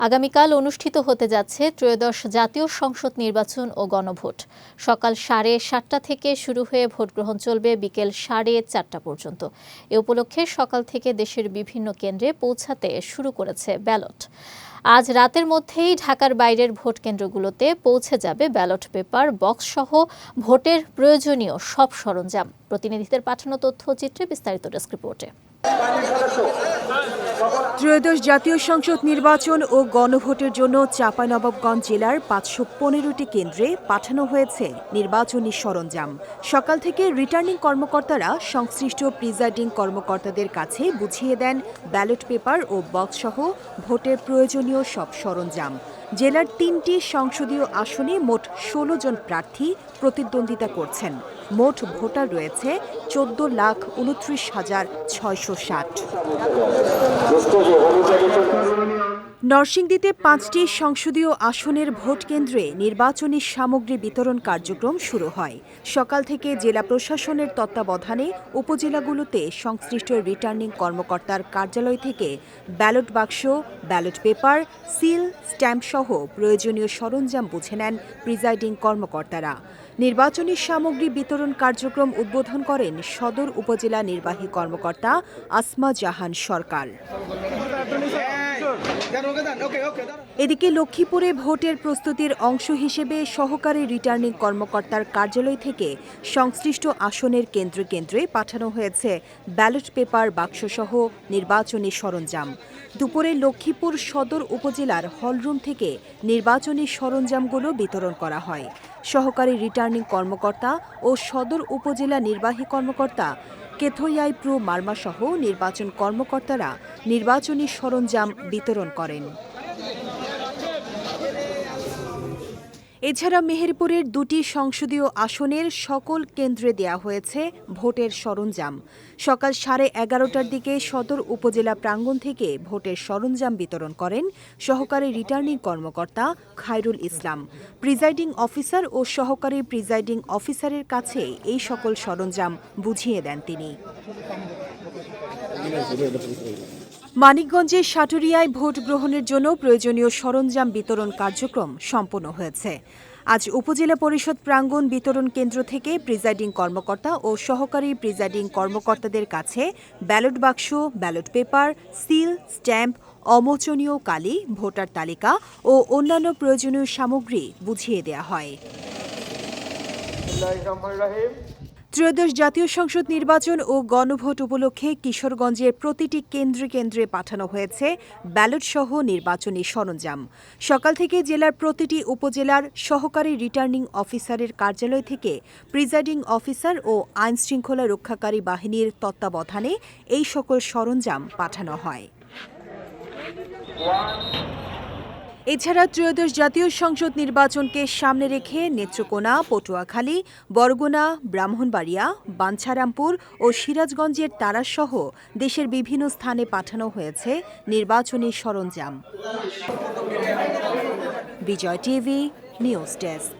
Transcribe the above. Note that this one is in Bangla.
আগামীকাল অনুষ্ঠিত হতে যাচ্ছে ত্রয়োদশ জাতীয় সংসদ নির্বাচন ও গণভোট। সকাল 7:30 থেকে শুরু হয়ে ভোট গ্রহণ চলবে বিকেল 4:30 পর্যন্ত। এ উপলক্ষে সকাল থেকে দেশের বিভিন্ন কেন্দ্রে পৌঁছাতে শুরু করেছে ব্যালট। আজ রাতের মধ্যেই ঢাকার বাইরের ভোট কেন্দ্রগুলোতে পৌঁছে যাবে ব্যালট পেপার, বক্স সহ ভোটের প্রয়োজনীয় সব সরঞ্জাম। প্রতিনিধিদের পাঠানো তথ্যচিত্রে বিস্তারিত ডেস্ক রিপোর্টে। ত্রয়োদশ জাতীয় সংসদ নির্বাচন ও গণভোটের জন্য চাঁপাইনবাবগঞ্জ জেলার 515টি কেন্দ্রে পাঠানো হয়েছে নির্বাচনী সরঞ্জাম। সকাল থেকে রিটার্নিং কর্মকর্তারা সংশ্লিষ্ট প্রিজাইডিং কর্মকর্তাদের কাছে বুঝিয়ে দেন ব্যালট পেপার ও বক্সসহ ভোটের প্রয়োজনীয় সব সরঞ্জাম। জেলার 3টি সংসদীয় আসনে মোট 16 জন প্রার্থী প্রতিদ্বন্দ্বিতা করছেন। মোট ভোটার রয়েছে 14,29,660। নরসিংদীতে 5টি সংসদীয় আসনের ভোট কেন্দ্রে নির্বাচনী সামগ্রী বিতরণ কার্যক্রম শুরু হয়। সকাল থেকে জেলা প্রশাসনের তত্ত্বাবধানে উপজেলাগুলোতে সংশ্লিষ্ট রিটার্নিং কর্মকর্তার কার্যালয় থেকে ব্যালট বাক্স, ব্যালট পেপার, সিল, স্ট্যাম্প সহ প্রয়োজনীয় সরঞ্জাম বুঝে নেন প্রিজাইডিং কর্মকর্তারা। নির্বাচনী সামগ্রী বিতরণ কার্যক্রম উদ্বোধন করেন সদর উপজেলা নির্বাহী কর্মকর্তা আসমা জাহান সরকার। এদিকে লক্ষ্মীপুরে ভোটের প্রস্তুতির অংশ হিসেবে সহকারী রিটার্নিং কর্মকর্তার কার্যালয় থেকে সংশ্লিষ্ট আসনের কেন্দ্রে কেন্দ্রে পাঠানো হয়েছে ব্যালট পেপার, বাক্সসহ নির্বাচনী সরঞ্জাম। দুপুরে লক্ষ্মীপুর সদর উপজেলার হলরুম থেকে নির্বাচনী সরঞ্জামগুলো বিতরণ করা হয়। সহকারী রিটার্নিং কর্মকর্তা ও সদর উপজেলা নির্বাহী কর্মকর্তা কেথইয়াইপ্রু মার্মাসহ নির্বাচন কর্মকর্তারা নির্বাচনী সরঞ্জাম বিতরণ করেন। এছাড়া মেহেরপুরের 2টি সংসদীয় আসনের সকল কেন্দ্রে দেয়া হয়েছে ভোটের সরঞ্জাম। সকাল 11:30টার দিকে সদর উপজেলা প্রাঙ্গণ থেকে ভোটের সরঞ্জাম বিতরণ করেন সহকারী রিটার্নিং কর্মকর্তা খায়রুল ইসলাম। প্রিজাইডিং অফিসার ও সহকারী প্রিজাইডিং অফিসারের কাছে এই সকল সরঞ্জাম বুঝিয়ে দেন তিনি। মানিকগঞ্জের সাটুরিয়ায় ভোট গ্রহণের জন্য প্রয়োজনীয় সরঞ্জাম বিতরণ কার্যক্রম সম্পন্ন হয়েছে। আজ উপজেলা পরিষদ প্রাঙ্গণ বিতরণ কেন্দ্র থেকে প্রিজাইডিং কর্মকর্তা ও সহকারী প্রিজাইডিং কর্মকর্তাদের কাছে ব্যালট বাক্স, ব্যালট পেপার, সিল, স্ট্যাম্প, অমোচনীয় কালি, ভোটার তালিকা ও অন্যান্য প্রয়োজনীয় সামগ্রী বুঝিয়ে দেওয়া হয়। ত্রয়োদশ জাতীয় সংসদ নির্বাচন ও গণভোট উপলক্ষে কিশোরগঞ্জের প্রতিটি কেন্দ্রে কেন্দ্রে পাঠানো হয়েছে ব্যালটসহ নির্বাচনী সরঞ্জাম। সকাল থেকে জেলার প্রতিটি উপজেলার সহকারী রিটার্নিং অফিসারের কার্যালয় থেকে প্রিজাইডিং অফিসার ও আইনশৃঙ্খলা রক্ষাকারী বাহিনীর তত্ত্বাবধানে এই সকল সরঞ্জাম পাঠানো হয়। এছাড়া ত্রয়োদশ জাতীয় সংসদ নির্বাচনকে সামনে রেখে নেত্রকোনা, পটুয়াখালী, বরগুনা, ব্রাহ্মণবাড়িয়া, বাঞ্ছারামপুর ও সিরাজগঞ্জের তারাসহ দেশের বিভিন্ন স্থানে পাঠানো হয়েছে নির্বাচনী সরঞ্জাম। বিজয় টিভি নিউজ ডেস্ক।